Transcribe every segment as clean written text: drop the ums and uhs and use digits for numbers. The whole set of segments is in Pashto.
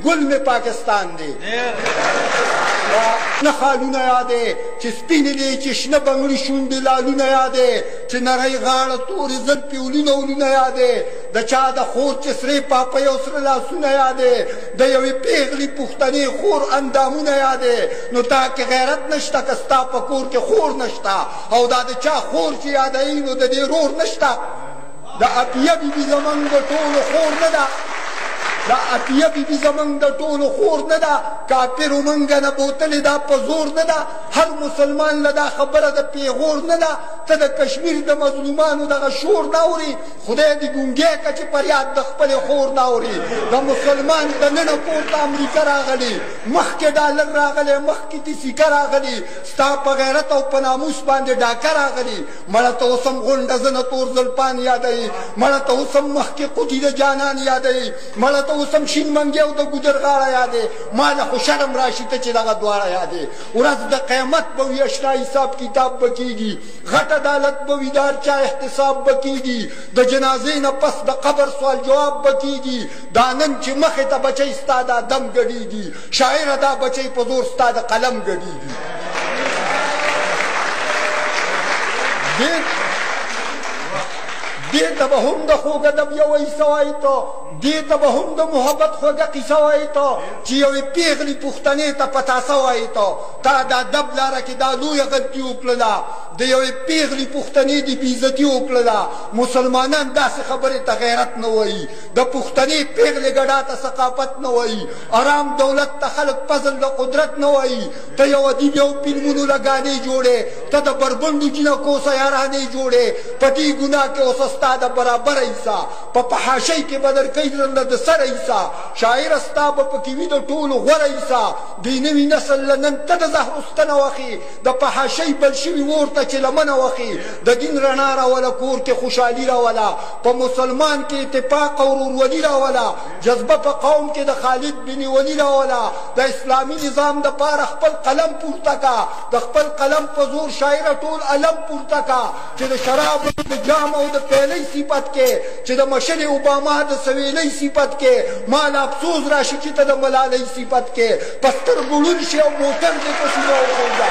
گل میں پاکستان دے نه خالونه یادې چې سپینې دي چې شنه بنګړي شونډې لالونه یادې چې نری غاړه تورې زلفې ولونه ولونه یادې د چا د خور چې سرې پاپۍ او سره لاسونه یادې د یوې پیغلې پښتنې خور اندامونه یادې نو تا کې غیرت نشته که ستا په کور کې خور نشته او دا د چا خور چې یادوي نو د دې رور نشته د عطیه بیبي زموږ د ټولو خور نه ده دا عطیه بیبي زموږ د ټولو خور نه ده کافرو موږ نه بوتلې دا په زور نه ده هر مسلمان له دا خبره د پیغور نه ده ته د کشمیر د مظلومانو دغه شور نه اوري خدای دې ګونګی که چې فریاد د خپلې خور نه اوري د مسلمان د ننه پورته امریکا راغلي مخکې ډالر راغلی مخکې دې سیکه راغلي ستا په غیرت او په ناموس باندې ډاکه راغلي مړه ته اوس هم غونډه زنه تور زلپان یادوي مړه ته اوس هم مخکې قوطي د جانان یادوي مړه ته اوس هم شین منګي او د ګودر غاړه یادې ما له خو شرم راشي ته چې دغه دواړه یادې ورځ د قیامت به وي اشنا حساب کتاب به کېږي غټ عدالت به وي د هر چا احتساب به کېږي د جنازې نه پس د قبر سوال جواب به کېږي دا نن چې مخې ته بچی ستا دا دم ګډېږي شاعره دا بچی په زور ستا د قلم ګډېږي دې ته به هم د خوږ ادب یوه ایسه وایي ته دې ته به هم د محبت خوږه قیسه وایي ته چې یوې پیغلې پښتنې ته پتاسه وایي ته تا دا ادب لاره کې دا لویه غلطي وکړله د یوې پیغلې پښتنې دې بېعزتي وکړله مسلمانان داسې خبرې ته غیرت نه وایي د پښتنې پیغلې ګډا ته ثقافت نه وایي ارام دولت ته خلک فضل د قدرت نه وایي ته یو ادیب یو فلمونو لګانې جوړې ته د بربنډو جنکو سیارانې جوړې په دې ګناه کې اوس ستا د برابر حصه په فحاشۍ کې به درکوي درله د سره حصه شاعره ستا به پکې وي د ټولو غوره حصه دې نوي نسل له نن ته د زهرو ستنه وخي د فحاشۍ بل شوي اور ته چې لمنه وخي د دین رڼا راوله کور کې خوشحالي راوله په مسلمان کې اتفاق او ورورولي راوله جذبه په قوم کې د خالد بن ولي راوله د اسلامي نظام دپاره خپل قلم پورته کا د خپل قلم په زور شاعره ټول علم پورته کا چې د شرابو د جام او د پیلۍ صفت کې چې د مشر اوباما د سویلۍ صفت کې مال افسوس راشي چې ته د ملالۍ صفت کې په سترګو ړوند شي او موټر دې په سینه وخوځه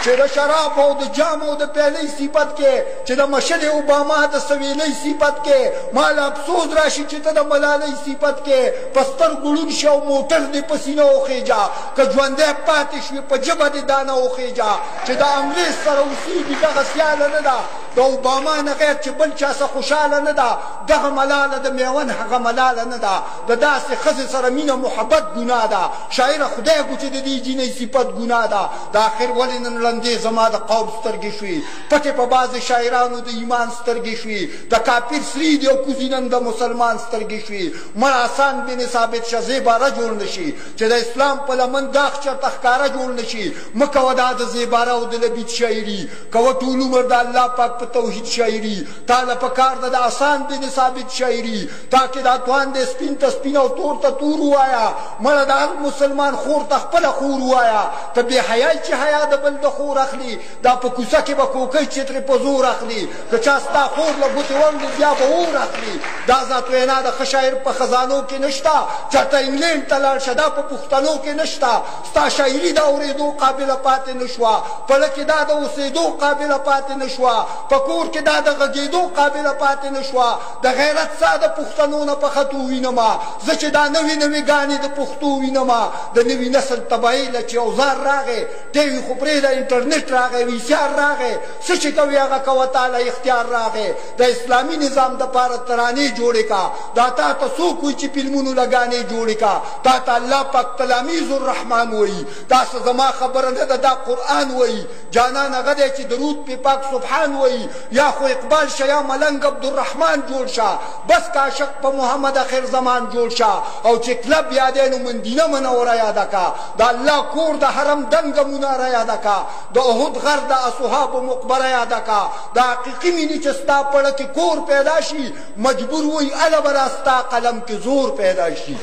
چې د شراب او د جام او د پیلۍ صفت کې چې د مشر اوباما د سویلۍ صفت کې مال افسوس راشي چې ته د ملالۍ صفت کې په سترګو ړوند شي او موټر دې په سینه وخېږه که ژوندی پاتې شوې په ژبه دې دانه وخېږه چې د انګریز سره اوسېږي دغه سیاله نه ده د اوباما نه غیر چې بل چا څه خوشحاله نه ده دغه ملاله د میون هغه ملاله نه ده د داسې ښځې سره مینه محبت ګناه ده شاعره خدای ګو چې د دې جینۍ صفت ګناه ده د آخر ولې نن ړندې زما د قوم سترګې شوې پټې په بعضې شاعرانو د ایمان سترګې شوې د کافر سري دي او کوزي نن د مسلمان سترګې شوې مړ حسن بن ثابت شه زیباره جوړ نه شي چې د اسلام په لمن داغ چېرته ښکاره جوړ نه شي مه کوه دا د زیباره او د لبید شاعري کوه ټول عمر د الله پاک په توحید شاعري تا له پکار ده د حسن بن ثابت شاعري تا کې دا توان دی سپین ته سپین او تور ته تور ووایه مړه د هر مسلمان خور ته خپله خور ووایه ته بې حیای چې حیا د بل د خور اخلي دا په کوڅه کې به کوکۍ چې ترې په زور اخلي که چا ستا خور له ګوتې وړلي بیا به اور اخلي دا ذات وینا د ښه شاعر په خزانو کې نشته چېرته انګلینډ ته لاړ شه دا په پښتنو کې نشته ستا شاعري د اورېدو قابله پاتې نه شوه پله کې دا د اوسېدو قابله پاتې نه شوه په کور کې دا د غږېدو قابله پاتې نه شوه د غیرت سا د پښتنو نه په خطو وینمه زه چې دا نوې نوې ګانې د پښتو وینمه د نوي نسل تباهۍ له چې اوزار راغی ټیوي خو پرېږده انټرنېټ راغی ویسیار راغی څه چې کوي هغه کوه تاله اختیار راغی د اسلامي نظام دپاره ترانې جوړې کا دا تا ته څوک وایي چې فلمونو لګانې جوړې کا تا ته الله پاک تلامیز الرحمن وایي تاسو زما خبره نه ده دا قرآن وایي جانان هغه دی چې درود پې پاک سبحان وایي یا خو اقبال شه یا ملنګ عبدالرحمن جوړ شه بس که عاشق په محمد اخر زمان جوړ شه او چې کلب یادی نو مدینه منوره یاده کا د الله کور د حرم دنګه مناره یاده کا د احد غر د اصحابو مقبره یاده کا د حقیقي مینې چې ستا پړه کې کور پیدا شي مجبور وایي اله به را ستا قلم کې زور پیدا شي